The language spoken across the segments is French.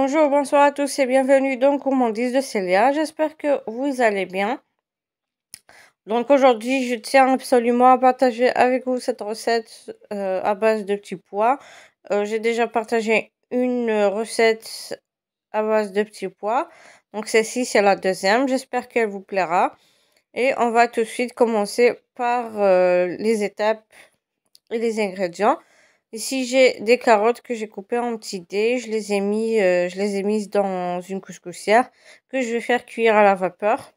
Bonjour, bonsoir à tous et bienvenue donc au Mondis de Célia. J'espère que vous allez bien. Donc aujourd'hui, je tiens absolument à partager avec vous cette recette à base de petits pois. J'ai déjà partagé une recette à base de petits pois. Donc celle-ci, c'est la deuxième. J'espère qu'elle vous plaira. Et on va tout de suite commencer par les étapes et les ingrédients. Ici, j'ai des carottes que j'ai coupées en petits dés. Je les ai mises dans une couscoussière que je vais faire cuire à la vapeur.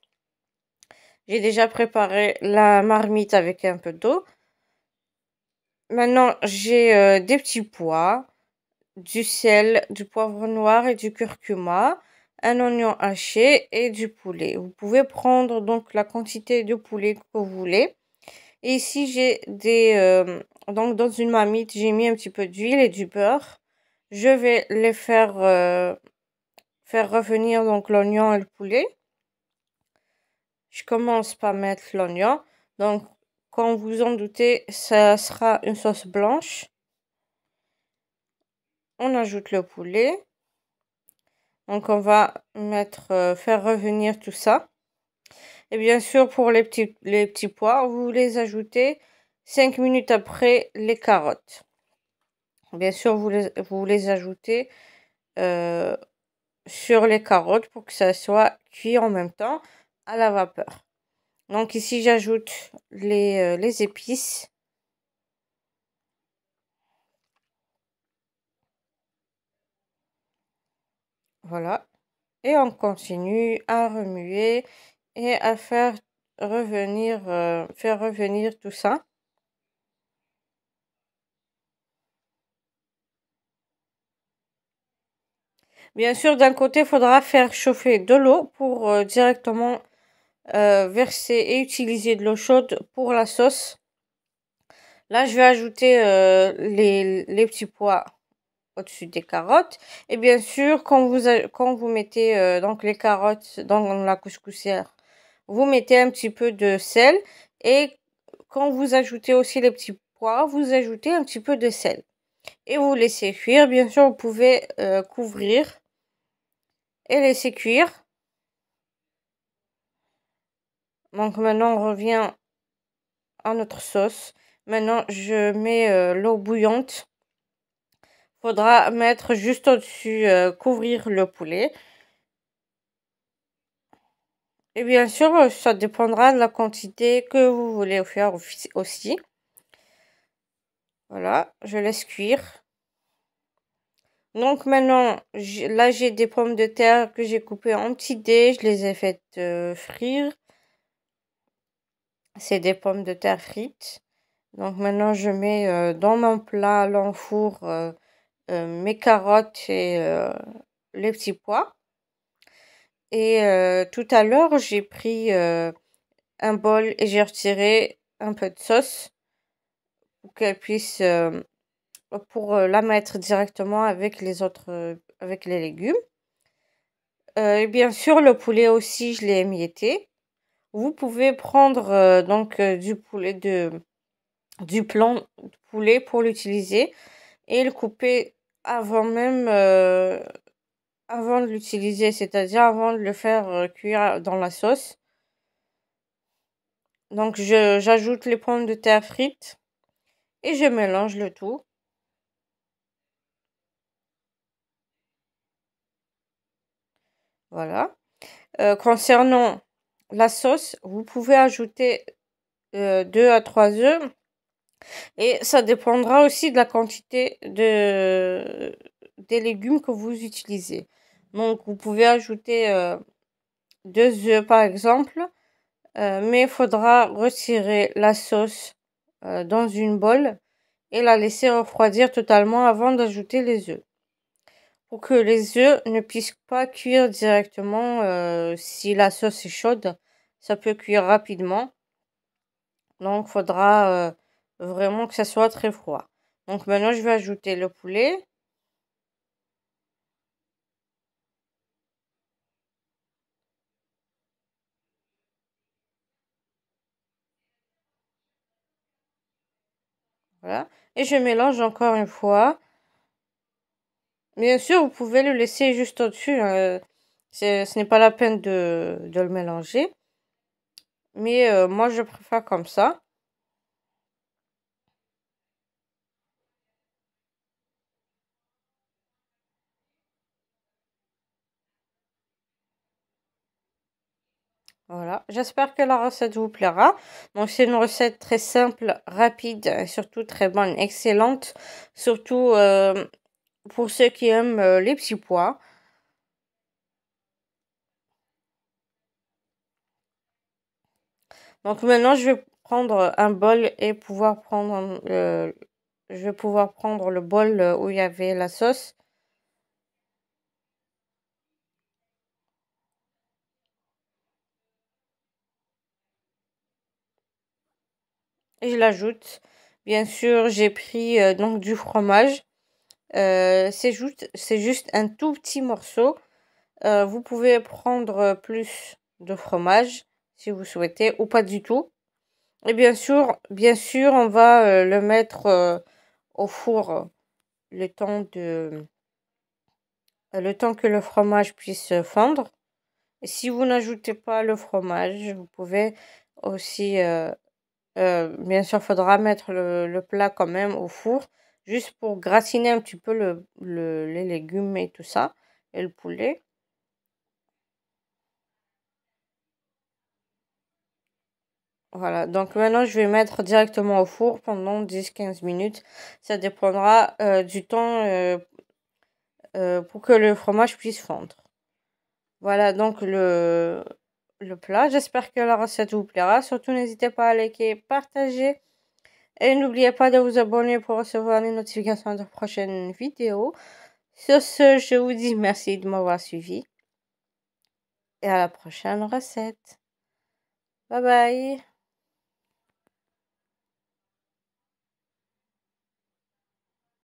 J'ai déjà préparé la marmite avec un peu d'eau. Maintenant, j'ai des petits pois, du sel, du poivre noir et du curcuma, un oignon haché et du poulet. Vous pouvez prendre donc la quantité de poulet que vous voulez. Et ici, j'ai donc dans une marmite, j'ai mis un petit peu d'huile et du beurre. Je vais les faire revenir donc l'oignon et le poulet. Je commence par mettre l'oignon. Donc, quand vous en doutez, ça sera une sauce blanche. On ajoute le poulet. Donc, on va faire revenir tout ça. Et bien sûr, pour les petits pois, vous les ajoutez 5 minutes après les carottes. Bien sûr, vous les ajoutez sur les carottes pour que ça soit cuit en même temps à la vapeur. Donc ici, j'ajoute les épices. Voilà. Et on continue à remuer et à faire revenir tout ça. Bien sûr, d'un côté, il faudra faire chauffer de l'eau pour directement verser et utiliser de l'eau chaude pour la sauce. Là, je vais ajouter les petits pois au-dessus des carottes. Et bien sûr, quand vous mettez donc les carottes dans la couscoussière, vous mettez un petit peu de sel. Et quand vous ajoutez aussi les petits pois, vous ajoutez un petit peu de sel. Et vous laissez cuire. Bien sûr, vous pouvez couvrir et laisser cuire. Donc maintenant, on revient à notre sauce. Maintenant, je mets l'eau bouillante. Faudra mettre juste au-dessus, couvrir le poulet. Et bien sûr, ça dépendra de la quantité que vous voulez faire aussi. Voilà, je laisse cuire. Donc maintenant, là j'ai des pommes de terre que j'ai coupées en petits dés. Je les ai faites frire. C'est des pommes de terre frites. Donc maintenant, je mets dans mon plat à l'enfour mes carottes et les petits pois. Et tout à l'heure, j'ai pris un bol et j'ai retiré un peu de sauce pour qu'elle puisse la mettre directement avec les autres avec les légumes. Et bien sûr, le poulet aussi, je l'ai émietté. Vous pouvez prendre donc du plan de poulet pour l'utiliser et le couper avant même avant de l'utiliser, c'est-à-dire avant de le faire cuire dans la sauce. Donc j'ajoute les pommes de terre frites et je mélange le tout. Voilà. Concernant la sauce, vous pouvez ajouter 2 à 3 œufs et ça dépendra aussi de la quantité des légumes que vous utilisez. Donc vous pouvez ajouter 2 œufs par exemple, mais il faudra retirer la sauce dans une bolle et la laisser refroidir totalement avant d'ajouter les œufs. Pour que les œufs ne puissent pas cuire directement si la sauce est chaude, ça peut cuire rapidement. Donc, faudra vraiment que ça soit très froid. Donc, maintenant, je vais ajouter le poulet. Voilà. Et je mélange encore une fois. Bien sûr, vous pouvez le laisser juste au-dessus, hein, ce n'est pas la peine de le mélanger. Mais moi, je préfère comme ça. Voilà, j'espère que la recette vous plaira. Donc c'est une recette très simple, rapide et surtout très bonne, excellente. Surtout pour ceux qui aiment les petits pois. Donc maintenant je vais prendre un bol et pouvoir prendre je vais pouvoir prendre le bol où il y avait la sauce. Et je l'ajoute. Bien sûr, j'ai pris donc du fromage. C'est juste un tout petit morceau. Vous pouvez prendre plus de fromage si vous souhaitez ou pas du tout. Et bien sûr, on va le mettre au four le temps le temps que le fromage puisse fondre. Et si vous n'ajoutez pas le fromage, vous pouvez aussi, bien sûr, faudra mettre le plat quand même au four, juste pour gratiner un petit peu les légumes et tout ça, et le poulet. Voilà, donc maintenant je vais mettre directement au four pendant 10-15 minutes. Ça dépendra du temps pour que le fromage puisse fondre. Voilà donc le plat. J'espère que la recette vous plaira. Surtout n'hésitez pas à liker, partager et n'oubliez pas de vous abonner pour recevoir les notifications de prochaines vidéos. Sur ce, je vous dis merci de m'avoir suivi et à la prochaine recette. Bye bye.